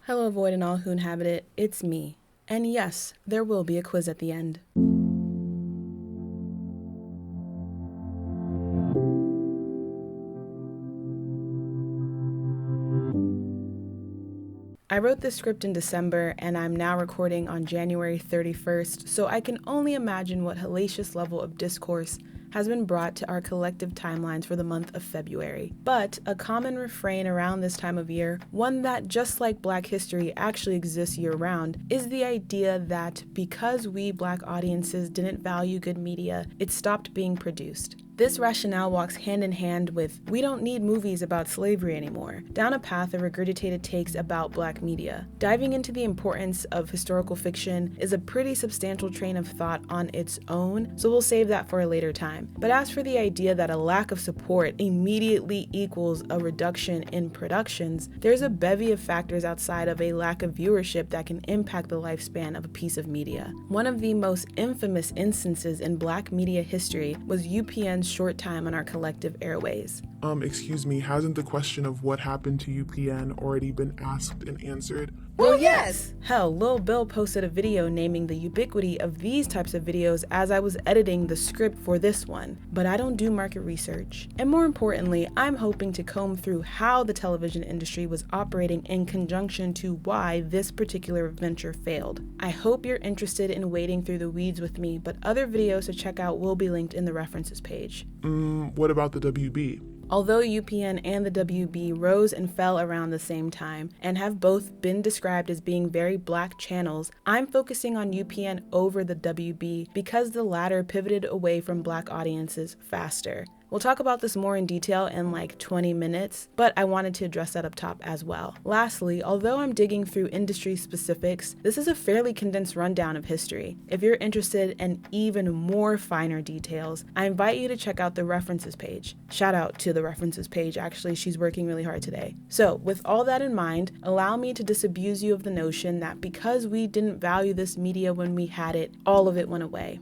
Hello, Void and all who inhabit it, it's me. And yes, there will be a quiz at the end. I wrote this script in December and I'm now recording on January 31st, so I can only imagine what hellacious level of discourse has been brought to our collective timelines for the month of February. But a common refrain around this time of year, one that just like Black history actually exists year-round, is the idea that because we Black audiences didn't value good media, it stopped being produced. This rationale walks hand in hand with "we don't need movies about slavery anymore," down a path of regurgitated takes about Black media. Diving into the importance of historical fiction is a pretty substantial train of thought on its own, so we'll save that for a later time. But as for the idea that a lack of support immediately equals a reduction in productions, there's a bevy of factors outside of a lack of viewership that can impact the lifespan of a piece of media. One of the most infamous instances in Black media history was UPN's short time on our collective airways. Excuse me, hasn't the question of what happened to UPN already been asked and answered? Well, yes! Hell, Lil Bill posted a video naming the ubiquity of these types of videos as I was editing the script for this one, but I don't do market research. And more importantly, I'm hoping to comb through how the television industry was operating in conjunction to why this particular venture failed. I hope you're interested in wading through the weeds with me, but other videos to check out will be linked in the references page. What about the WB? Although UPN and the WB rose and fell around the same time and have both been described as being very Black channels, I'm focusing on UPN over the WB because the latter pivoted away from Black audiences faster. We'll talk about this more in detail in like 20 minutes, but I wanted to address that up top as well. Lastly, although I'm digging through industry specifics, this is a fairly condensed rundown of history. If you're interested in even more finer details, I invite you to check out the references page. Shout out to the references page, actually, she's working really hard today. So with all that in mind, allow me to disabuse you of the notion that because we didn't value this media when we had it, all of it went away.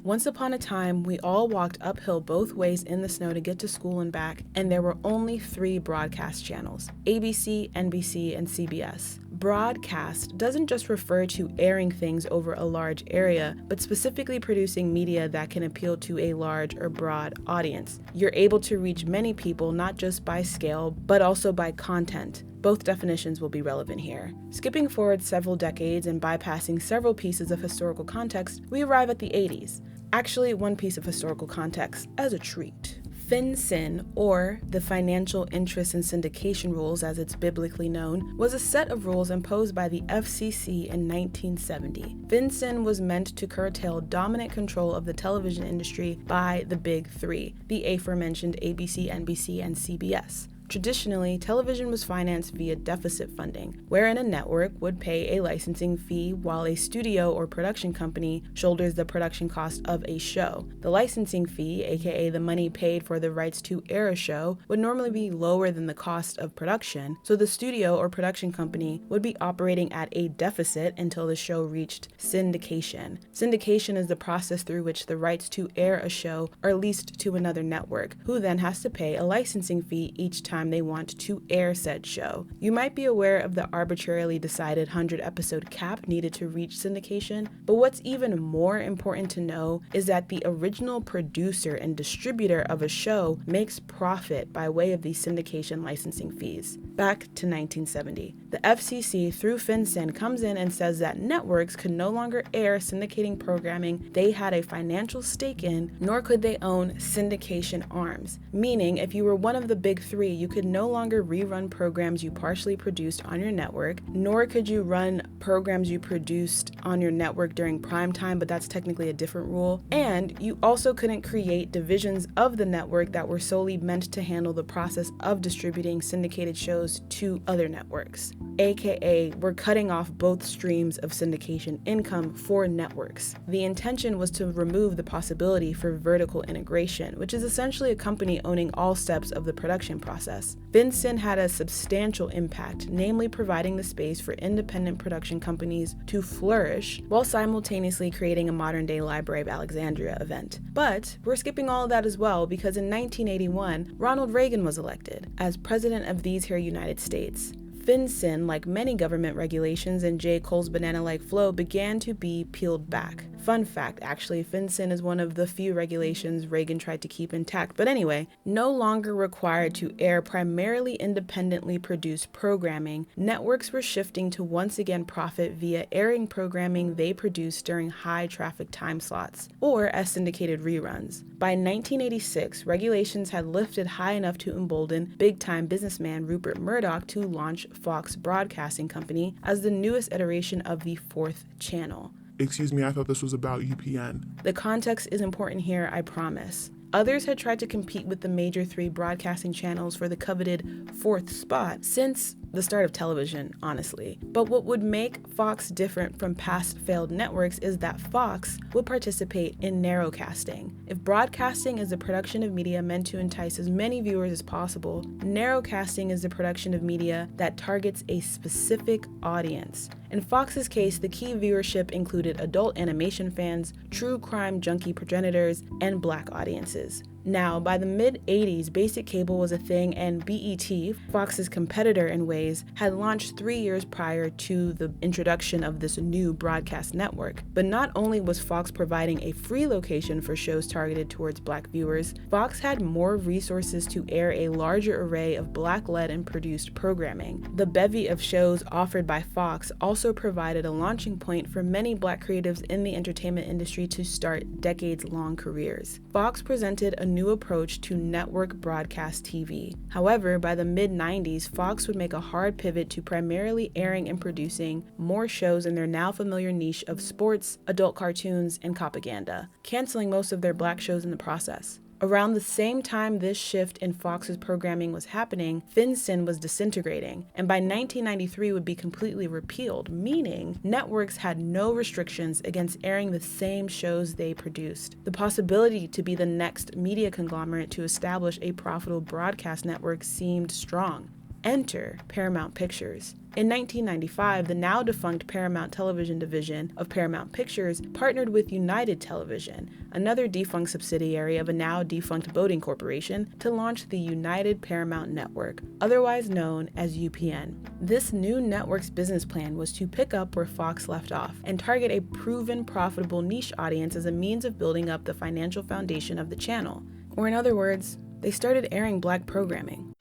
Once upon a time, we all walked uphill both ways in the snow to get to school and back, and there were only 3 broadcast channels: ABC, NBC, and CBS. Broadcast doesn't just refer to airing things over a large area, but specifically producing media that can appeal to a large or broad audience. You're able to reach many people not just by scale, but also by content. Both definitions will be relevant here. Skipping forward several decades and bypassing several pieces of historical context, we arrive at the 80s. Actually, one piece of historical context as a treat. FinCEN, or the Financial Interest and Syndication Rules as it's biblically known, was a set of rules imposed by the FCC in 1970. FinCEN was meant to curtail dominant control of the television industry by the Big Three, the aforementioned ABC, NBC, and CBS. Traditionally, television was financed via deficit funding, wherein a network would pay a licensing fee while a studio or production company shoulders the production cost of a show. The licensing fee, aka the money paid for the rights to air a show, would normally be lower than the cost of production, so the studio or production company would be operating at a deficit until the show reached syndication. Syndication is the process through which the rights to air a show are leased to another network, who then has to pay a licensing fee each time they want to air said show. You might be aware of the arbitrarily decided 100-episode cap needed to reach syndication, but what's even more important to know is that the original producer and distributor of a show makes profit by way of these syndication licensing fees. Back to 1970. The FCC, through FinCEN, comes in and says that networks could no longer air syndicating programming they had a financial stake in, nor could they own syndication arms. Meaning, if you were one of the Big Three, you could no longer rerun programs you partially produced on your network, nor could you run programs you produced on your network during prime time, but that's technically a different rule. And you also couldn't create divisions of the network that were solely meant to handle the process of distributing syndicated shows to other networks. AKA, we're cutting off both streams of syndication income for networks. The intention was to remove the possibility for vertical integration, which is essentially a company owning all steps of the production process. process. FinCEN had a substantial impact, namely providing the space for independent production companies to flourish while simultaneously creating a modern-day Library of Alexandria event. But we're skipping all of that as well because in 1981, Ronald Reagan was elected as president of these here United States. FinCEN, like many government regulations in J. Cole's banana-like flow, began to be peeled back. Fun fact, actually, FinCEN is one of the few regulations Reagan tried to keep intact. But anyway, no longer required to air primarily independently produced programming, networks were shifting to once again profit via airing programming they produced during high-traffic time slots, or as syndicated reruns. By 1986, regulations had lifted high enough to embolden big-time businessman Rupert Murdoch to launch Fox Broadcasting Company as the newest iteration of the fourth channel. Excuse me, I thought this was about UPN. The context is important here, I promise. Others had tried to compete with the major three broadcasting channels for the coveted fourth spot since the start of television, honestly. But what would make Fox different from past failed networks is that Fox would participate in narrowcasting. If broadcasting is the production of media meant to entice as many viewers as possible, narrowcasting is the production of media that targets a specific audience. In Fox's case, the key viewership included adult animation fans, true crime junkie progenitors, and Black audiences. Now, by the mid-80s, basic cable was a thing, and BET, Fox's competitor in ways, had launched 3 years prior to the introduction of this new broadcast network. But not only was Fox providing a free location for shows targeted towards Black viewers, Fox had more resources to air a larger array of Black-led and produced programming. The bevy of shows offered by Fox also provided a launching point for many Black creatives in the entertainment industry to start decades-long careers. Fox presented a new approach to network broadcast TV. However, by the mid-90s, Fox would make a hard pivot to primarily airing and producing more shows in their now familiar niche of sports, adult cartoons, and propaganda, canceling most of their Black shows in the process. Around the same time this shift in Fox's programming was happening, FinCEN was disintegrating, and by 1993 would be completely repealed, meaning networks had no restrictions against airing the same shows they produced. The possibility to be the next media conglomerate to establish a profitable broadcast network seemed strong. Enter Paramount Pictures. In 1995, the now defunct Paramount Television division of Paramount Pictures partnered with United Television, another defunct subsidiary of a now defunct boating corporation, to launch the United Paramount Network, otherwise known as UPN. This new network's business plan was to pick up where Fox left off and target a proven profitable niche audience as a means of building up the financial foundation of the channel. Or in other words, they started airing Black programming.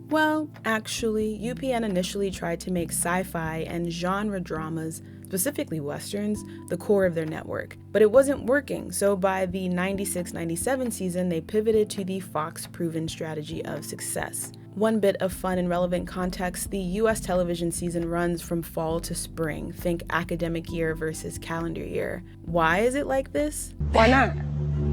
Well, actually, UPN initially tried to make sci-fi and genre dramas, specifically westerns, the core of their network. But it wasn't working, so by the 96-97 season, they pivoted to the Fox-proven strategy of success. One bit of fun and relevant context, the US television season runs from fall to spring. Think academic year versus calendar year. Why is it like this? Why not?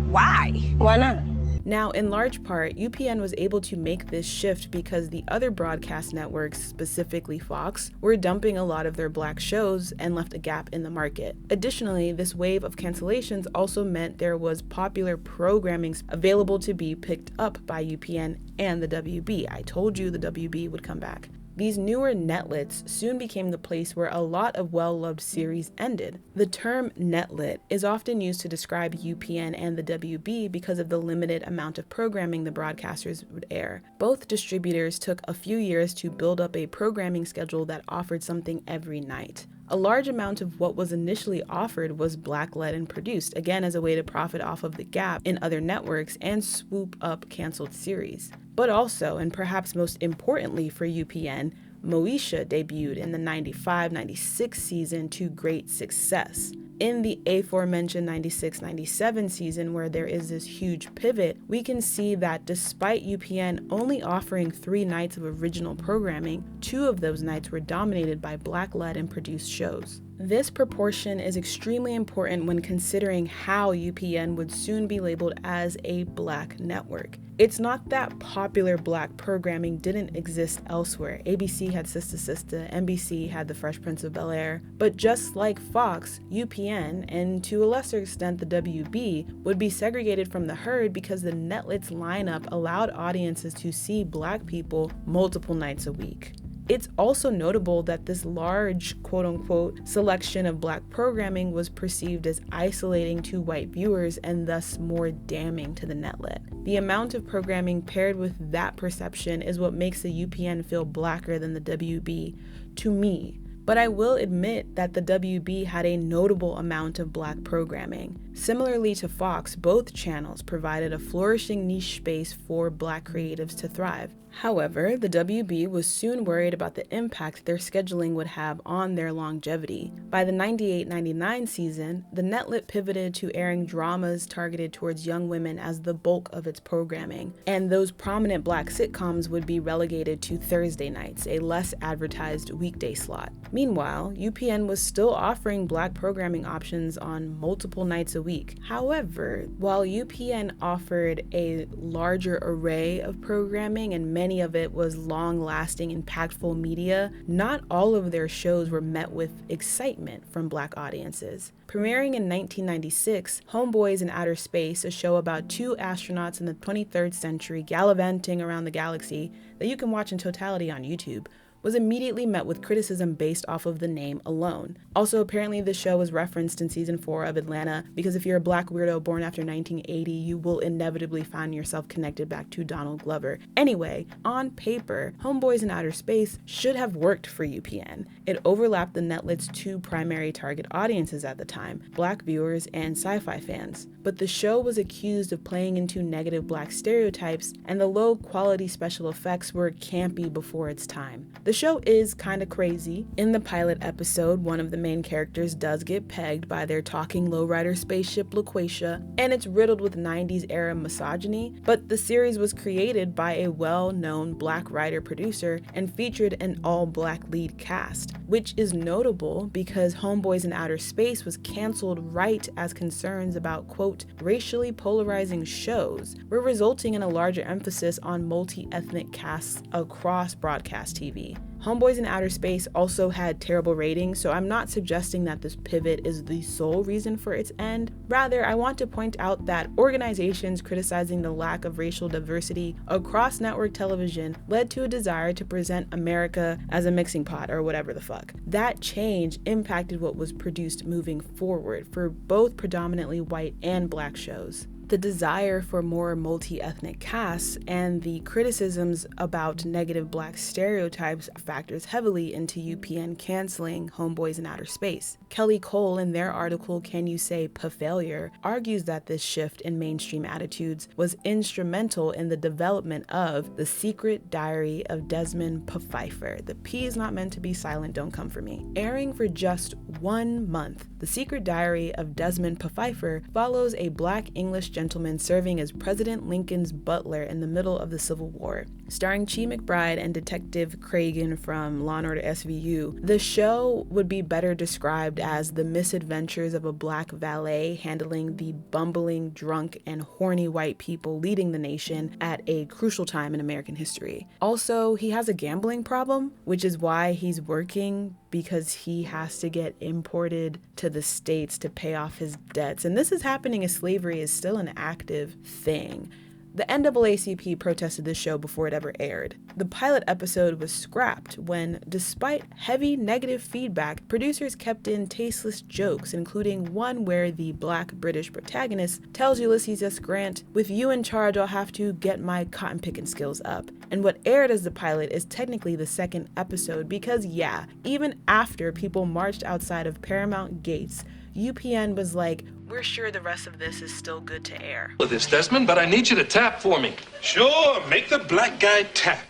Why? Why not? Now, in large part, UPN was able to make this shift because the other broadcast networks, specifically Fox, were dumping a lot of their Black shows and left a gap in the market. Additionally, this wave of cancellations also meant there was popular programming available to be picked up by UPN and the WB. I told you the WB would come back. These newer netlits soon became the place where a lot of well-loved series ended. The term netlit is often used to describe UPN and the WB because of the limited amount of programming the broadcasters would air. Both distributors took a few years to build up a programming schedule that offered something every night. A large amount of what was initially offered was Black-led and produced, again as a way to profit off of the gap in other networks and swoop up canceled series. But also, and perhaps most importantly for UPN, Moesha debuted in the 95-96 season to great success. In the aforementioned 96-97 season, where there is this huge pivot, we can see that despite UPN only offering 3 nights of original programming, 2 of those nights were dominated by Black-led and produced shows. This proportion is extremely important when considering how UPN would soon be labeled as a Black network. It's not that popular Black programming didn't exist elsewhere. ABC had Sista Sista, NBC had The Fresh Prince of Bel-Air, but just like Fox, UPN, and to a lesser extent the WB, would be segregated from the herd because the Netlit's lineup allowed audiences to see Black people multiple nights a week. It's also notable that this large, quote-unquote, selection of Black programming was perceived as isolating to white viewers and thus more damning to the netlit. The amount of programming paired with that perception is what makes the UPN feel blacker than the WB to me. But I will admit that the WB had a notable amount of Black programming. Similarly to Fox, both channels provided a flourishing niche space for Black creatives to thrive. However, the WB was soon worried about the impact their scheduling would have on their longevity. By the 98-99 season, the netlit pivoted to airing dramas targeted towards young women as the bulk of its programming, and those prominent Black sitcoms would be relegated to Thursday nights, a less advertised weekday slot. Meanwhile, UPN was still offering Black programming options on multiple nights a week. However, while UPN offered a larger array of programming and many of it was long-lasting, impactful media, not all of their shows were met with excitement from Black audiences. Premiering in 1996, Homeboys in Outer Space, a show about two astronauts in the 23rd century gallivanting around the galaxy that you can watch in totality on YouTube, was immediately met with criticism based off of the name alone. Also, apparently the show was referenced in season 4 of Atlanta because if you're a Black weirdo born after 1980, you will inevitably find yourself connected back to Donald Glover. Anyway, on paper, Homeboys in Outer Space should have worked for UPN. It overlapped the Netlit's two primary target audiences at the time, Black viewers and sci-fi fans. But the show was accused of playing into negative Black stereotypes, and the low-quality special effects were campy before its time. The show is kinda crazy. In the pilot episode, one of the main characters does get pegged by their talking lowrider spaceship LaQuasia, and it's riddled with 90s era misogyny, but the series was created by a well-known Black writer-producer and featured an all-Black lead cast, which is notable because Homeboys in Outer Space was canceled right as concerns about, quote, racially polarizing shows were resulting in a larger emphasis on multi-ethnic casts across broadcast TV. Homeboys in Outer Space also had terrible ratings, so I'm not suggesting that this pivot is the sole reason for its end. Rather, I want to point out that organizations criticizing the lack of racial diversity across network television led to a desire to present America as a mixing pot or whatever the fuck. That change impacted what was produced moving forward for both predominantly white and Black shows. The desire for more multi-ethnic casts and the criticisms about negative Black stereotypes factors heavily into UPN canceling Homeboys in Outer Space. Kelly Cole, in their article Can You Say P-Failure, argues that this shift in mainstream attitudes was instrumental in the development of The Secret Diary of Desmond P-Pfeiffer. The P is not meant to be silent, don't come for me. Airing for just 1 month, The Secret Diary of Desmond P-Pfeiffer follows a Black English gentleman serving as President Lincoln's butler in the middle of the Civil War. Starring Chi McBride and Detective Cragen from Law & Order SVU, the show would be better described as the misadventures of a Black valet handling the bumbling, drunk, and horny white people leading the nation at a crucial time in American history. Also, he has a gambling problem, which is why he's working because he has to get imported to the States to pay off his debts. And this is happening as slavery is still an active thing. The NAACP protested this show before it ever aired. The pilot episode was scrapped when, despite heavy negative feedback, producers kept in tasteless jokes, including one where the Black British protagonist tells Ulysses S. Grant, "With you in charge, I'll have to get my cotton picking skills up." And what aired as the pilot is technically the second episode because, yeah, even after people marched outside of Paramount gates, UPN was like, "We're sure the rest of this is still good to air." With this, Desmond, but I need you to tap for me. Sure, make the Black guy tap.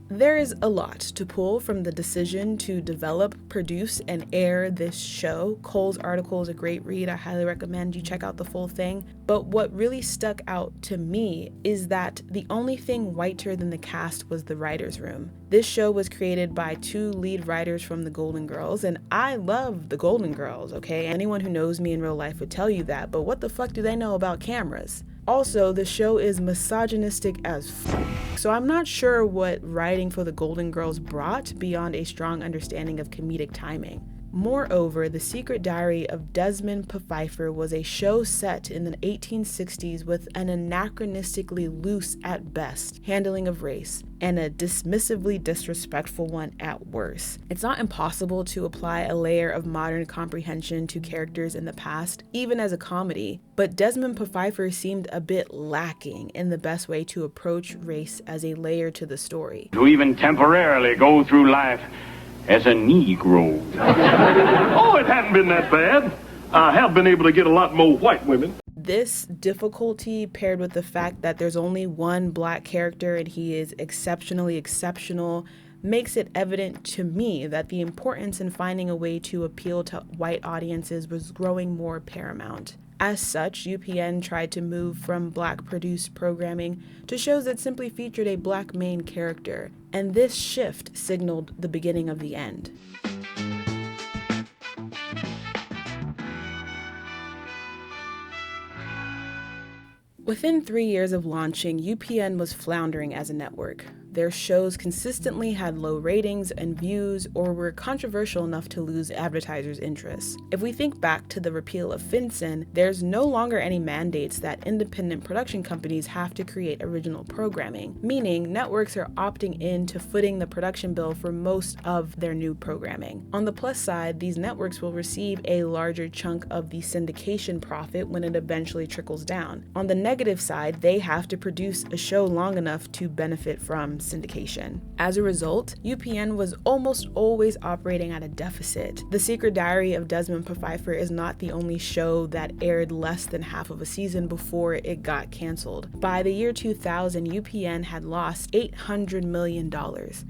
There is a lot to pull from the decision to develop, produce, and air this show. Cole's article is a great read. I highly recommend you check out the full thing. But what really stuck out to me is that the only thing whiter than the cast was the writer's room. This show was created by 2 lead writers from the Golden Girls, and I love the Golden Girls, okay? Anyone who knows me in real life would tell you that, but what the fuck do they know about cameras? Also, the show is misogynistic as f***, so I'm not sure what writing for the Golden Girls brought beyond a strong understanding of comedic timing. Moreover, The Secret Diary of Desmond Pfeiffer was a show set in the 1860s with an anachronistically loose at best handling of race and a dismissively disrespectful one at worst. It's not impossible to apply a layer of modern comprehension to characters in the past, even as a comedy, but Desmond Pfeiffer seemed a bit lacking in the best way to approach race as a layer to the story. To even temporarily go through life as a Negro. Oh, it hadn't been that bad. I have been able to get a lot more white women. This difficulty, paired with the fact that there's only one black character and he is exceptionally exceptional, makes it evident to me that the importance in finding a way to appeal to white audiences was growing more paramount. As such, UPN tried to move from black-produced programming to shows that simply featured a black main character, and this shift signaled the beginning of the end. Within 3 years of launching, UPN was floundering as a network. Their shows consistently had low ratings and views or were controversial enough to lose advertisers' interest. If we think back to the repeal of FinCEN, there's no longer any mandates that independent production companies have to create original programming, meaning networks are opting in to footing the production bill for most of their new programming. On the plus side, these networks will receive a larger chunk of the syndication profit when it eventually trickles down. On the negative side, they have to produce a show long enough to benefit from syndication. As a result, UPN was almost always operating at a deficit. The Secret Diary of Desmond Pfeiffer is not the only show that aired less than half of a season before it got canceled. By the year 2000, UPN had lost $800 million.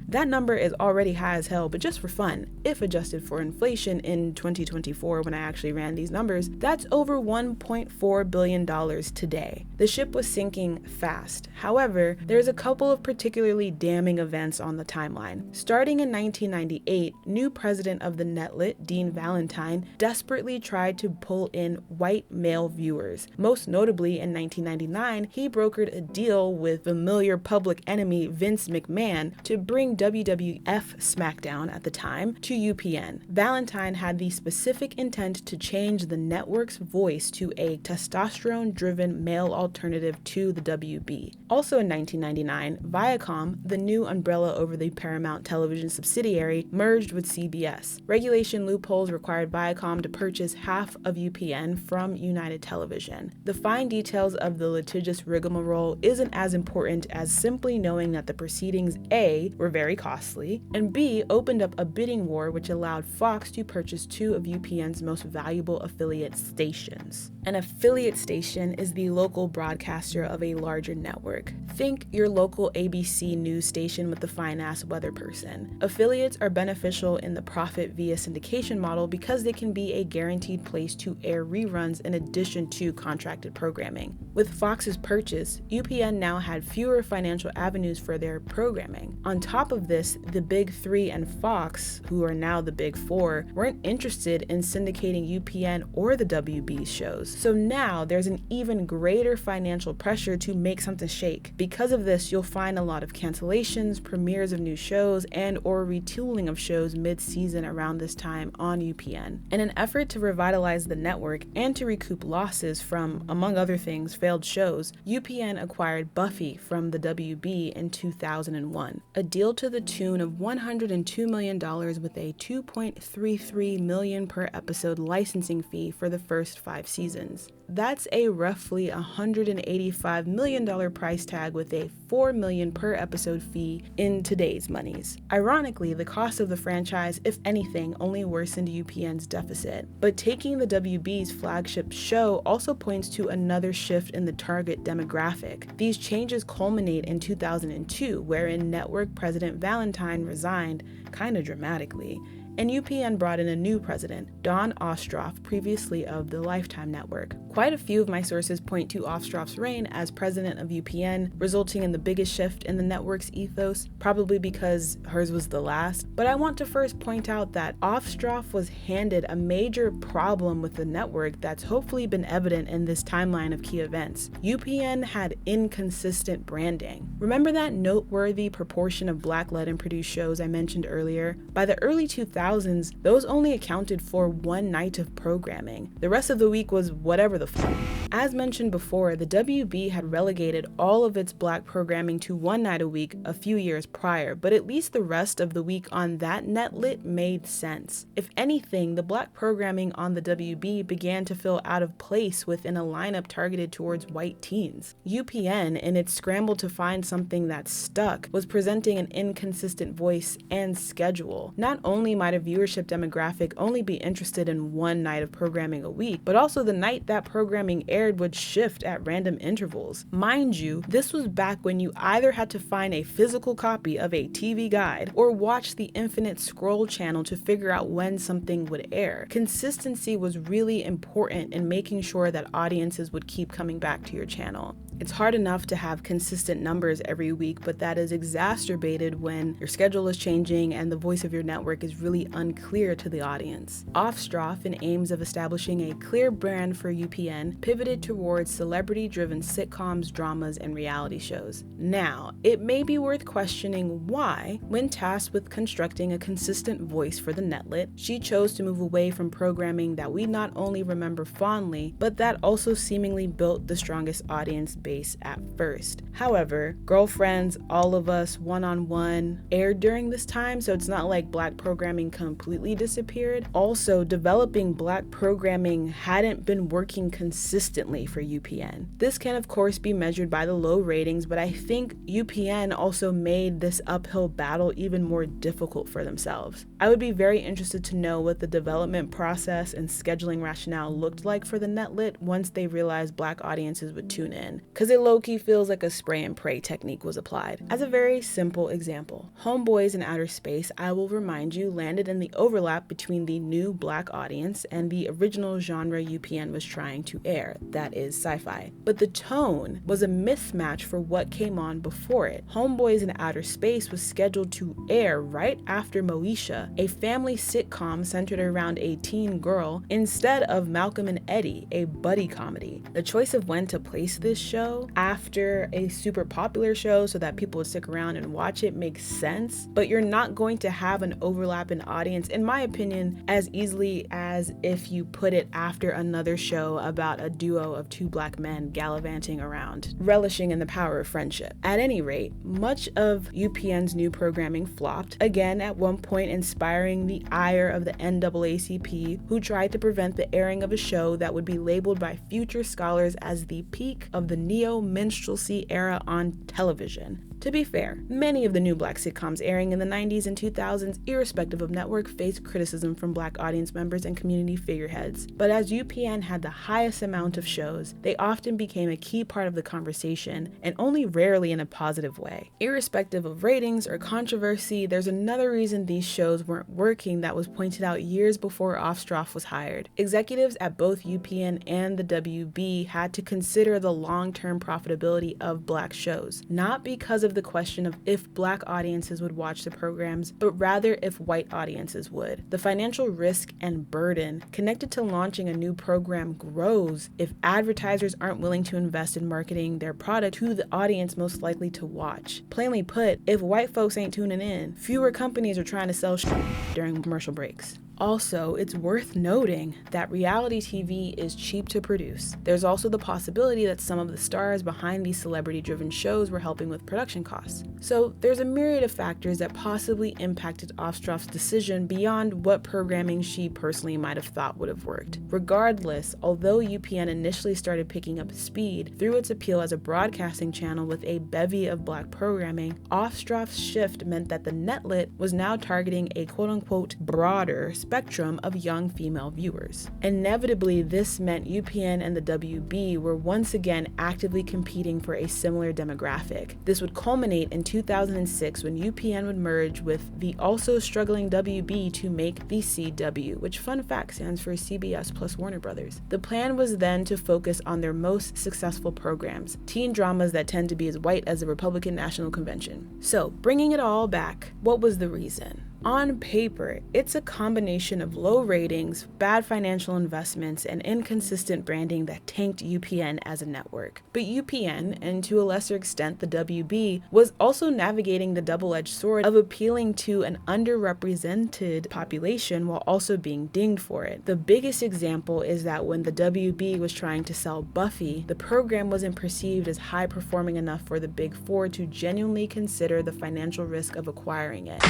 That number is already high as hell, but just for fun, if adjusted for inflation in 2024 when I actually ran these numbers, that's over $1.4 billion today. The ship was sinking fast. However, there's a couple of particularly damning events on the timeline. Starting in 1998, new president of the Netlit, Dean Valentine, desperately tried to pull in white male viewers. Most notably, in 1999, he brokered a deal with familiar public enemy Vince McMahon to bring WWF SmackDown at the time to UPN. Valentine had the specific intent to change the network's voice to a testosterone-driven male alternative to the WB. Also in 1999, Viacom, the new umbrella over the Paramount Television subsidiary, merged with CBS. Regulation loopholes required Viacom to purchase half of UPN from United Television. The fine details of the litigious rigmarole isn't as important as simply knowing that the proceedings A, were very costly, and B, opened up a bidding war which allowed Fox to purchase 2 of UPN's most valuable affiliate stations. An affiliate station is the local broadcaster of a larger network. Think your local ABC news station with the fine-ass weather person. Affiliates are beneficial in the profit via syndication model because they can be a guaranteed place to air reruns in addition to contracted programming. With Fox's purchase, UPN now had fewer financial avenues for their programming. On top of this, the Big Three and Fox, who are now the Big Four, weren't interested in syndicating UPN or the WB shows. So now there's an even greater financial pressure to make something shake. Because of this, you'll find a lot of cancellations, premieres of new shows, and or retooling of shows mid-season around this time on UPN. In an effort to revitalize the network and to recoup losses from, among other things, failed shows, UPN acquired Buffy from the WB in 2001, a deal to the tune of $102 million with a $2.33 million per episode licensing fee for the first 5 seasons. That's a roughly $185 million price tag with a $4 million per episode fee in today's monies. Ironically, the cost of the franchise, if anything, only worsened UPN's deficit. But taking the WB's flagship show also points to another shift in the target demographic. These changes culminate in 2002, wherein network president Valentine resigned, kinda dramatically, and UPN brought in a new president, Don Ostroff, previously of the Lifetime Network. Quite a few of my sources point to Ostroff's reign as president of UPN, resulting in the biggest shift in the network's ethos, probably because hers was the last. But I want to first point out that Ostroff was handed a major problem with the network that's hopefully been evident in this timeline of key events. UPN had inconsistent branding. Remember that noteworthy proportion of Black-led and produced shows I mentioned earlier? By the early 2000s, those only accounted for one night of programming. The rest of the week was whatever the fuck. As mentioned before, the WB had relegated all of its Black programming to one night a week a few years prior, but at least the rest of the week on that netlit made sense. If anything, the Black programming on the WB began to feel out of place within a lineup targeted towards white teens. UPN, in its scramble to find something that stuck, was presenting an inconsistent voice and schedule. Not only might a viewership demographic only be interested in one night of programming a week, but also the night that programming aired would shift at random intervals. Mind you, this was back when you either had to find a physical copy of a TV guide or watch the infinite scroll channel to figure out when something would air. Consistency was really important in making sure that audiences would keep coming back to your channel. It's hard enough to have consistent numbers every week, but that is exacerbated when your schedule is changing and the voice of your network is really unclear to the audience. Ostroff, in aims of establishing a clear brand for UPN, pivoted towards celebrity-driven sitcoms, dramas, and reality shows. Now, it may be worth questioning why, when tasked with constructing a consistent voice for the netlit, she chose to move away from programming that we not only remember fondly, but that also seemingly built the strongest audience base at first. However, Girlfriends, All of Us, One-on-One aired during this time, so it's not like Black programming completely disappeared. Also, developing Black programming hadn't been working consistently for UPN. This can of course be measured by the low ratings, but I think UPN also made this uphill battle even more difficult for themselves. I would be very interested to know what the development process and scheduling rationale looked like for the netlit once they realized Black audiences would tune in, because it low-key feels like a spray and pray technique was applied. As a very simple example, Homeboys in Outer Space, I will remind you, landed in the overlap between the new Black audience and the original genre UPN was trying to air, that is sci-fi. But the tone was a mismatch for what came on before it. Homeboys in Outer Space was scheduled to air right after Moesha, a family sitcom centered around a teen girl, instead of Malcolm and Eddie, a buddy comedy. The choice of when to place this show after a super popular show so that people would stick around and watch it makes sense, but you're not going to have an overlap in audience, in my opinion, as easily as if you put it after another show about a duo of two Black men gallivanting around, relishing in the power of friendship. At any rate, much of UPN's new programming flopped, again at one point inspiring the ire of the NAACP, who tried to prevent the airing of a show that would be labeled by future scholars as the peak of the neo-minstrelsy era on television. To be fair, many of the new Black sitcoms airing in the 90s and 2000s, irrespective of network, faced criticism from Black audience members and community figureheads. But as UPN had the highest amount of shows, they often became a key part of the conversation, and only rarely in a positive way. Irrespective of ratings or controversy, there's another reason these shows weren't working that was pointed out years before Ostroff was hired. Executives at both UPN and the WB had to consider the long-term profitability of Black shows, not because of the question of if Black audiences would watch the programs, but rather if white audiences would. The financial risk and burden connected to launching a new program grows if advertisers aren't willing to invest in marketing their product to the audience most likely to watch. Plainly put, if white folks ain't tuning in, fewer companies are trying to sell shit during commercial breaks. Also, it's worth noting that reality TV is cheap to produce. There's also the possibility that some of the stars behind these celebrity-driven shows were helping with production costs. So there's a myriad of factors that possibly impacted Ostroff's decision beyond what programming she personally might have thought would have worked. Regardless, although UPN initially started picking up speed through its appeal as a broadcasting channel with a bevy of Black programming, Ostroff's shift meant that the netlit was now targeting a quote-unquote broader spectrum of young female viewers. Inevitably, this meant UPN and the WB were once again actively competing for a similar demographic. This would culminate in 2006 when UPN would merge with the also struggling WB to make the CW, which, fun fact, stands for CBS plus Warner Brothers. The plan was then to focus on their most successful programs, teen dramas that tend to be as white as the Republican National Convention. So, bringing it all back, what was the reason? On paper, it's a combination of low ratings, bad financial investments, and inconsistent branding that tanked UPN as a network. But UPN, and to a lesser extent the WB, was also navigating the double-edged sword of appealing to an underrepresented population while also being dinged for it. The biggest example is that when the WB was trying to sell Buffy, the program wasn't perceived as high-performing enough for the Big Four to genuinely consider the financial risk of acquiring it.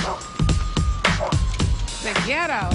The ghetto.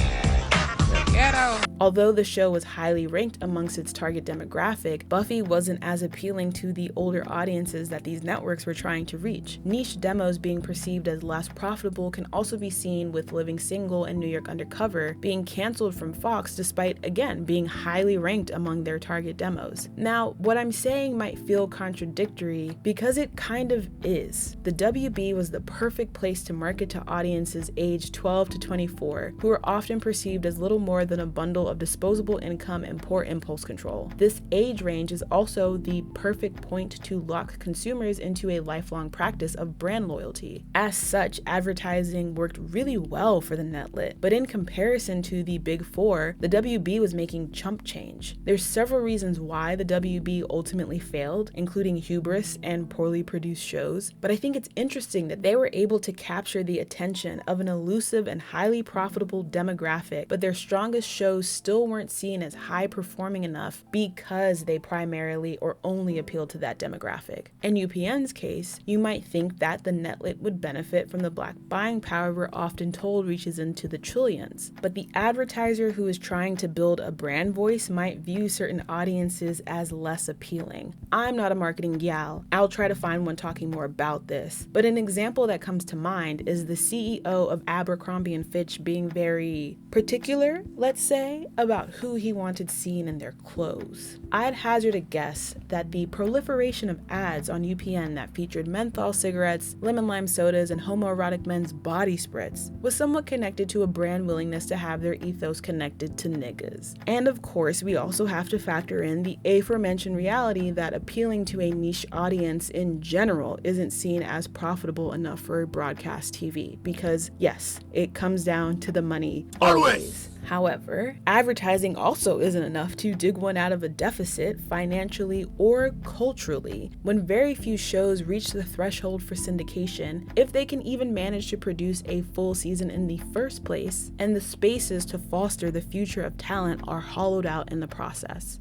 The ghetto. Although the show was highly ranked amongst its target demographic, Buffy wasn't as appealing to the older audiences that these networks were trying to reach. Niche demos being perceived as less profitable can also be seen with Living Single and New York Undercover being canceled from Fox despite, again, being highly ranked among their target demos. Now, what I'm saying might feel contradictory because it kind of is. The WB was the perfect place to market to audiences aged 12 to 24, who are often perceived as little more than a bundle of disposable income and poor impulse control. This age range is also the perfect point to lock consumers into a lifelong practice of brand loyalty. As such, advertising worked really well for the netlit, but in comparison to the Big Four, the WB was making chump change. There's several reasons why the WB ultimately failed, including hubris and poorly produced shows, but I think it's interesting that they were able to capture the attention of an elusive and highly profitable demographic, but their strongest shows still weren't seen as high performing enough because they primarily or only appealed to that demographic. In UPN's case, you might think that the netlit would benefit from the black buying power we're often told reaches into the trillions, but the advertiser who is trying to build a brand voice might view certain audiences as less appealing. I'm not a marketing gal. I'll try to find one talking more about this, but an example that comes to mind is the CEO of Abercrombie & Fitch being very particular, let's say, about who he wanted seen in their clothes. I'd hazard a guess that the proliferation of ads on UPN that featured menthol cigarettes, lemon lime sodas, and homoerotic men's body spritz was somewhat connected to a brand willingness to have their ethos connected to niggas. And of course, we also have to factor in the aforementioned reality that appealing to a niche audience in general isn't seen as profitable enough for broadcast TV, because yes, it comes down to the money always. However, advertising also isn't enough to dig one out of a deficit financially or culturally. When very few shows reach the threshold for syndication, if they can even manage to produce a full season in the first place, and the spaces to foster the future of talent are hollowed out in the process.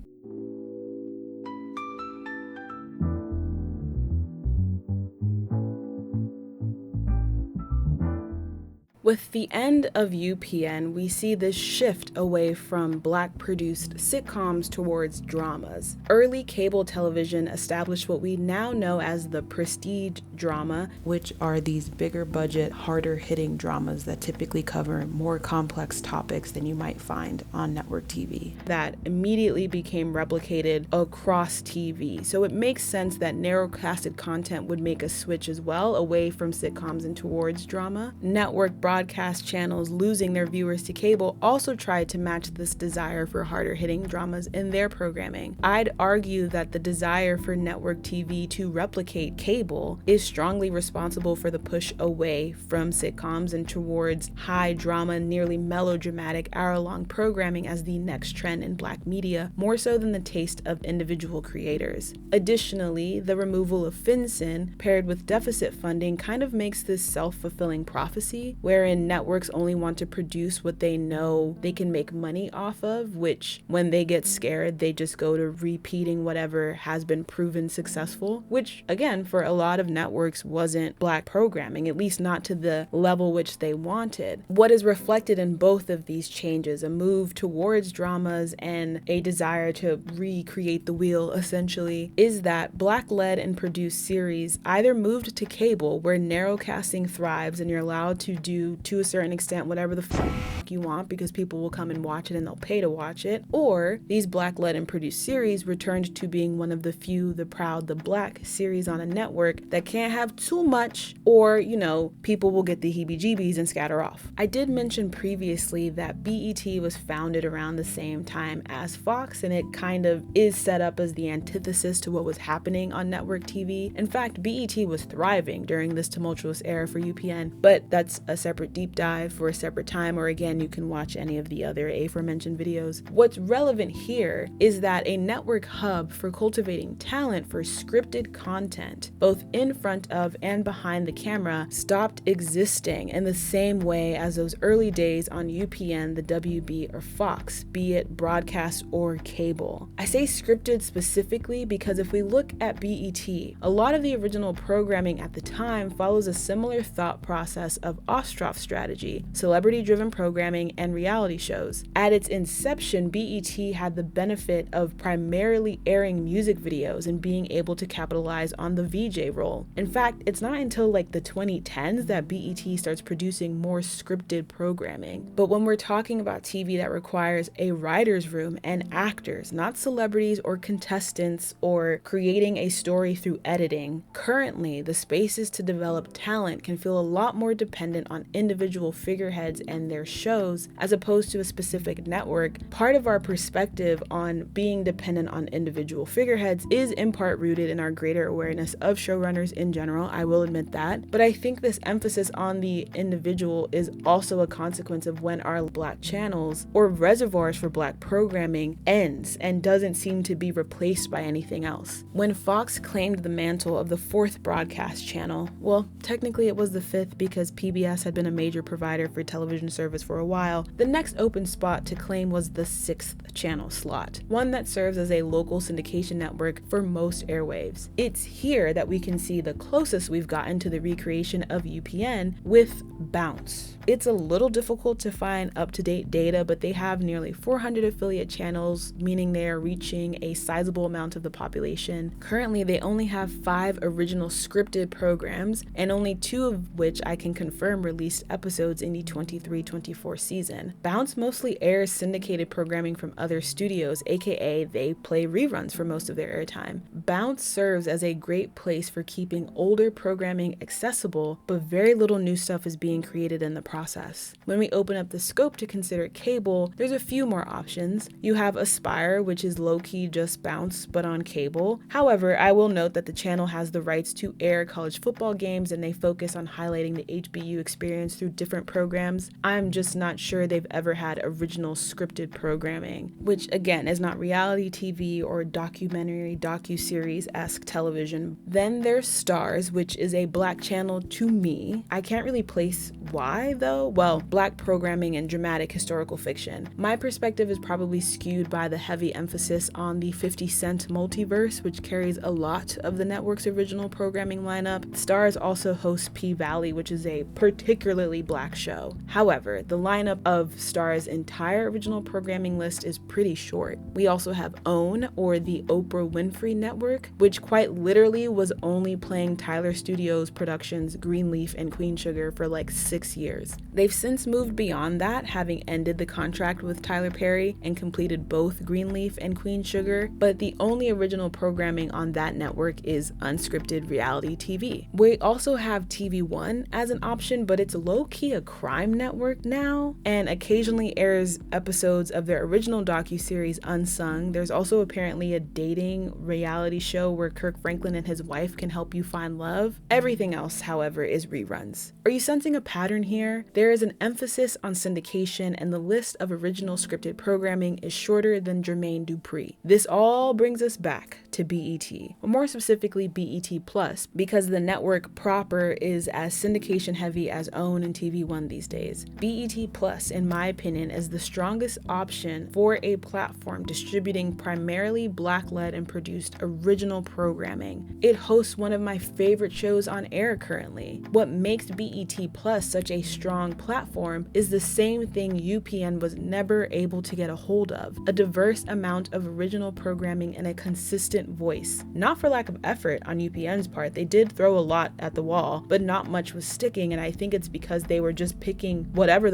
With the end of UPN, we see this shift away from Black-produced sitcoms towards dramas. Early cable television established what we now know as the prestige drama, which are these bigger budget, harder hitting dramas that typically cover more complex topics than you might find on network TV. That immediately became replicated across TV. So it makes sense that narrowcasted content would make a switch as well, away from sitcoms and towards drama. Network broadcast channels losing their viewers to cable also tried to match this desire for harder hitting dramas in their programming. I'd argue that the desire for network TV to replicate cable is strongly responsible for the push away from sitcoms and towards high drama, nearly melodramatic hour-long programming as the next trend in Black media, more so than the taste of individual creators. Additionally, the removal of FinCEN paired with deficit funding kind of makes this self-fulfilling prophecy, wherein networks only want to produce what they know they can make money off of, which when they get scared, they just go to repeating whatever has been proven successful, which again, for a lot of networks wasn't Black programming, at least not to the level which they wanted. What is reflected in both of these changes, a move towards dramas and a desire to recreate the wheel essentially, is that Black-led and produced series either moved to cable where narrowcasting thrives and you're allowed to do to a certain extent whatever the fuck network you want because people will come and watch it and they'll pay to watch it, or these Black-led and produced series returned to being one of the few, the proud, the Black series on a network that can't have too much, or, you know, people will get the heebie-jeebies and scatter off. I did mention previously that BET was founded around the same time as Fox, and it kind of is set up as the antithesis to what was happening on network TV. In fact, BET was thriving during this tumultuous era for UPN, but that's a separate deep dive for a separate time, or again, you can watch any of the other aforementioned videos. What's relevant here is that a network hub for cultivating talent for scripted content, both in front of and behind the camera, stopped existing in the same way as those early days on UPN, the WB, or Fox, be it broadcast or cable. I say scripted specifically because if we look at BET, a lot of the original programming at the time follows a similar thought process of Ostroff strategy, celebrity-driven programming, and reality shows. At its inception, BET had the benefit of primarily airing music videos and being able to capitalize on the VJ role. In fact, it's not until like the 2010s that BET starts producing more scripted programming. But when we're talking about TV that requires a writer's room and actors, not celebrities or contestants or creating a story through editing, currently the spaces to develop talent can feel a lot more dependent on individual figureheads and their shows as opposed to a specific network. Part of our perspective on being dependent on individual figureheads is in part rooted in our greater awareness of showrunners in general, I will admit that, but I think this emphasis on the individual is also a consequence of when our Black channels or reservoirs for Black programming ends and doesn't seem to be replaced by anything else. When Fox claimed the mantle of the 4th broadcast channel, well, technically it was the 5th because PBS had been a major provider for television service for a while, the next open spot to claim was the 6th channel slot, one that serves as a local syndication network for most airwaves. It's here that we can see the closest we've gotten to the recreation of UPN with Bounce. It's a little difficult to find up-to-date data, but they have nearly 400 affiliate channels, meaning they are reaching a sizable amount of the population. Currently, they only have 5 original scripted programs, and only 2 of which I can confirm released episodes in the 23-24 season. Bounce mostly airs syndicated programming from other studios, aka they play reruns for most of their airtime. Bounce serves as a great place for keeping older programming accessible, but very little new stuff is being created in the process. When we open up the scope to consider cable, there's a few more options. You have Aspire, which is low-key just Bounce, but on cable. However, I will note that the channel has the rights to air college football games and they focus on highlighting the HBU experience through different programs. I'm just not sure they've ever had original scripted programming, which again is not reality TV or documentary, docu-series-esque television. Then there's Stars, which is a Black channel to me. I can't really place why though. Well, Black programming and dramatic historical fiction. My perspective is probably skewed by the heavy emphasis on the 50 Cent multiverse, which carries a lot of the network's original programming lineup. Stars also hosts P-Valley, which is a particularly Black show. However, the lineup of Stars' entire original programming list is pretty short. We also have OWN, or the Oprah Winfrey Network, which quite literally was only playing Tyler Studios Productions' Greenleaf and Queen Sugar for like 6 years. They've since moved beyond that, having ended the contract with Tyler Perry and completed both Greenleaf and Queen Sugar, but the only original programming on that network is unscripted reality TV. We also have TV One as an option, but it's low-key a crime network now and occasionally airs episodes of their original docuseries Unsung. There's also apparently a dating reality show where Kirk Franklin and his wife can help you find love. Everything else, however, is reruns. Are you sensing a pattern here? There is an emphasis on syndication, and the list of original scripted programming is shorter than Jermaine Dupri. This all brings us back to BET, or more specifically BET Plus, because the network proper is as syndication heavy as OWN and TV One these days. BET Plus, in my opinion, is the strongest option for a platform distributing primarily Black-led and produced original programming. It hosts one of my favorite shows on air currently. What makes BET Plus such a strong platform is the same thing UPN was never able to get a hold of: a diverse amount of original programming and a consistent independent voice. Not for lack of effort on UPN's part, they did throw a lot at the wall, but not much was sticking, and I think it's because they were just picking whatever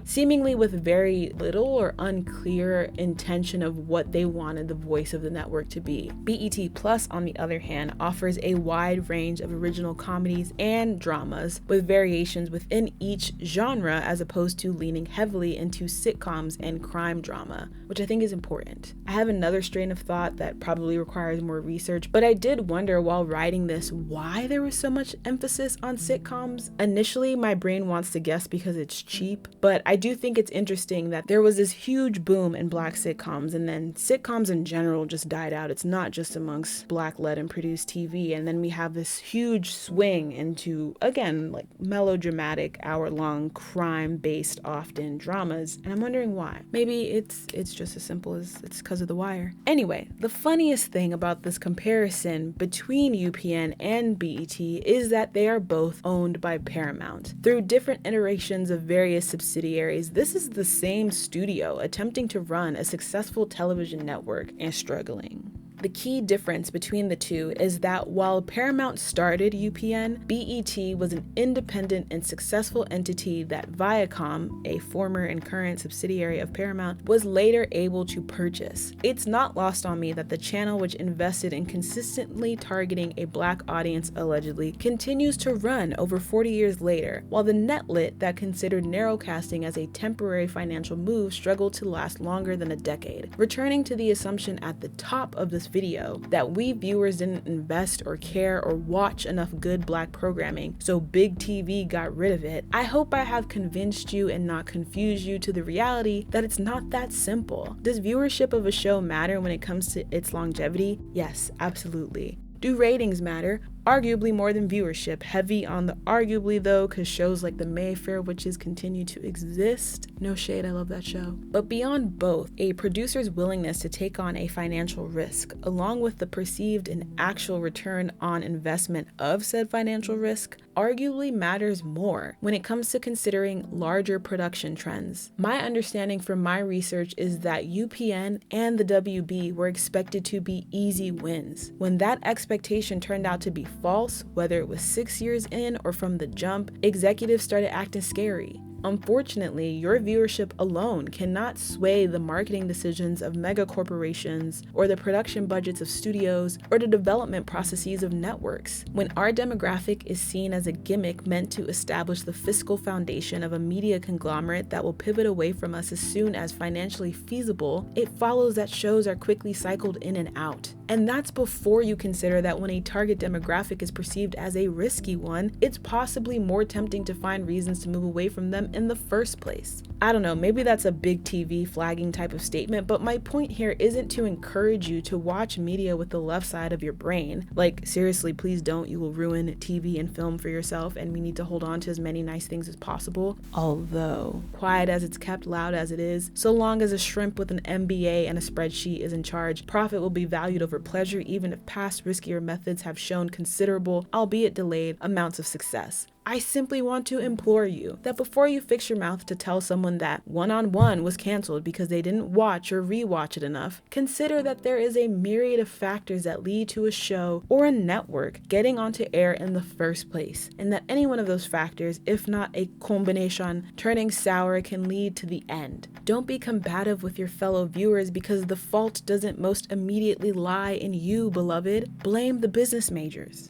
seemingly with very little or unclear intention of what they wanted the voice of the network to be. BET Plus, on the other hand, offers a wide range of original comedies and dramas with variations within each genre, as opposed to leaning heavily into sitcoms and crime drama, which I think is important. I have another strain of thought that probably requires more research, but I did wonder while writing this why there was so much emphasis on sitcoms. Initially, my brain wants to guess because it's cheap, but I do think it's interesting that there was this huge boom in Black sitcoms, and then sitcoms in general just died out. It's not just amongst Black-led and produced TV, and then we have this huge swing into, again, like melodramatic, hour-long, crime-based, often dramas, and I'm wondering why. Maybe it's just as simple as it's because of The Wire. Anyway, the funniest thing about this comparison between UPN and BET is that they are both owned by Paramount. Through different iterations of various subsidiaries, this is the same studio attempting to run a successful television network and struggling. The key difference between the two is that while Paramount started UPN, BET was an independent and successful entity that Viacom, a former and current subsidiary of Paramount, was later able to purchase. It's not lost on me that the channel, which invested in consistently targeting a Black audience allegedly, continues to run over 40 years later, while the netlit that considered narrowcasting as a temporary financial move struggled to last longer than a decade. Returning to the assumption at the top of this video that we viewers didn't invest or care or watch enough good Black programming, so big TV got rid of it, I hope I have convinced you and not confused you to the reality that it's not that simple. Does viewership of a show matter when it comes to its longevity? Yes, absolutely. Do ratings matter? Arguably more than viewership. Heavy on the arguably though, because shows like The Mayfair Witches continue to exist. No shade, I love that show. But beyond both, a producer's willingness to take on a financial risk, along with the perceived and actual return on investment of said financial risk, arguably matters more when it comes to considering larger production trends. My understanding from my research is that UPN and the WB were expected to be easy wins. When that expectation turned out to be false, whether it was 6 years in or from the jump, executives started acting scary. Unfortunately, your viewership alone cannot sway the marketing decisions of mega corporations or the production budgets of studios or the development processes of networks. When our demographic is seen as a gimmick meant to establish the fiscal foundation of a media conglomerate that will pivot away from us as soon as financially feasible, it follows that shows are quickly cycled in and out. And that's before you consider that when a target demographic is perceived as a risky one, it's possibly more tempting to find reasons to move away from them in the first place. I don't know, maybe that's a big TV flagging type of statement, but my point here isn't to encourage you to watch media with the left side of your brain. Like, seriously, please don't. You will ruin TV and film for yourself, and we need to hold on to as many nice things as possible. Although, quiet as it's kept, loud as it is, so long as a shrimp with an MBA and a spreadsheet is in charge, profit will be valued over pleasure, even if past riskier methods have shown considerable, albeit delayed, amounts of success. I simply want to implore you that before you fix your mouth to tell someone that One-on-One was canceled because they didn't watch or rewatch it enough, consider that there is a myriad of factors that lead to a show or a network getting onto air in the first place, and that any one of those factors, if not a combination, turning sour can lead to the end. Don't be combative with your fellow viewers because the fault doesn't most immediately lie in you, beloved. Blame the business majors.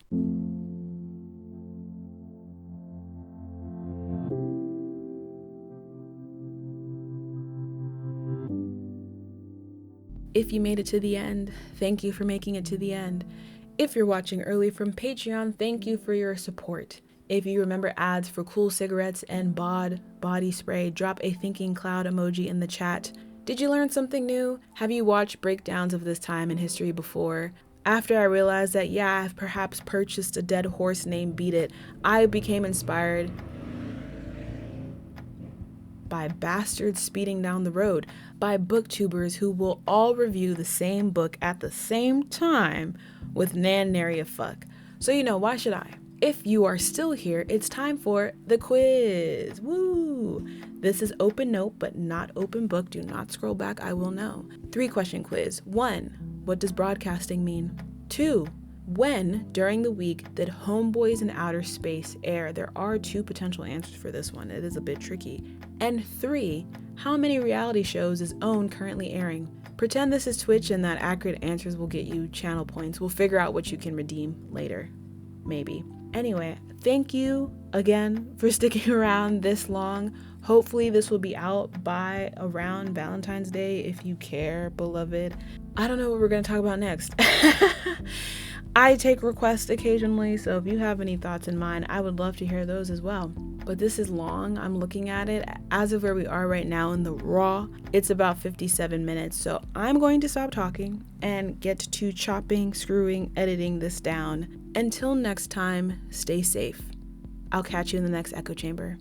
If you made it to the end, thank you for making it to the end. If you're watching early from Patreon, thank you for your support. If you remember ads for cool cigarettes and body spray, drop a thinking cloud emoji in the chat. Did you learn something new? Have you watched breakdowns of this time in history before? After I realized that, yeah, I've perhaps purchased a dead horse named Beat It, I became inspired by bastards speeding down the road, by booktubers who will all review the same book at the same time with nary a fuck. So why should I? If you are still here, it's time for the quiz. Woo! This is open note but not open book. Do not scroll back, I will know. 3-question quiz. 1. What does broadcasting mean? 2. When, during the week, did Homeboys in Outer Space air? There are 2 potential answers for this one. It is a bit tricky. And 3, how many reality shows is OWN currently airing? Pretend this is Twitch and that accurate answers will get you channel points. We'll figure out what you can redeem later. Maybe. Anyway, thank you again for sticking around this long. Hopefully this will be out by around Valentine's Day if you care, beloved. I don't know what we're going to talk about next. I take requests occasionally, so if you have any thoughts in mind, I would love to hear those as well. But this is long. I'm looking at it. As of where we are right now in the raw, it's about 57 minutes. So I'm going to stop talking and get to chopping, screwing, editing this down. Until next time, stay safe. I'll catch you in the next echo chamber.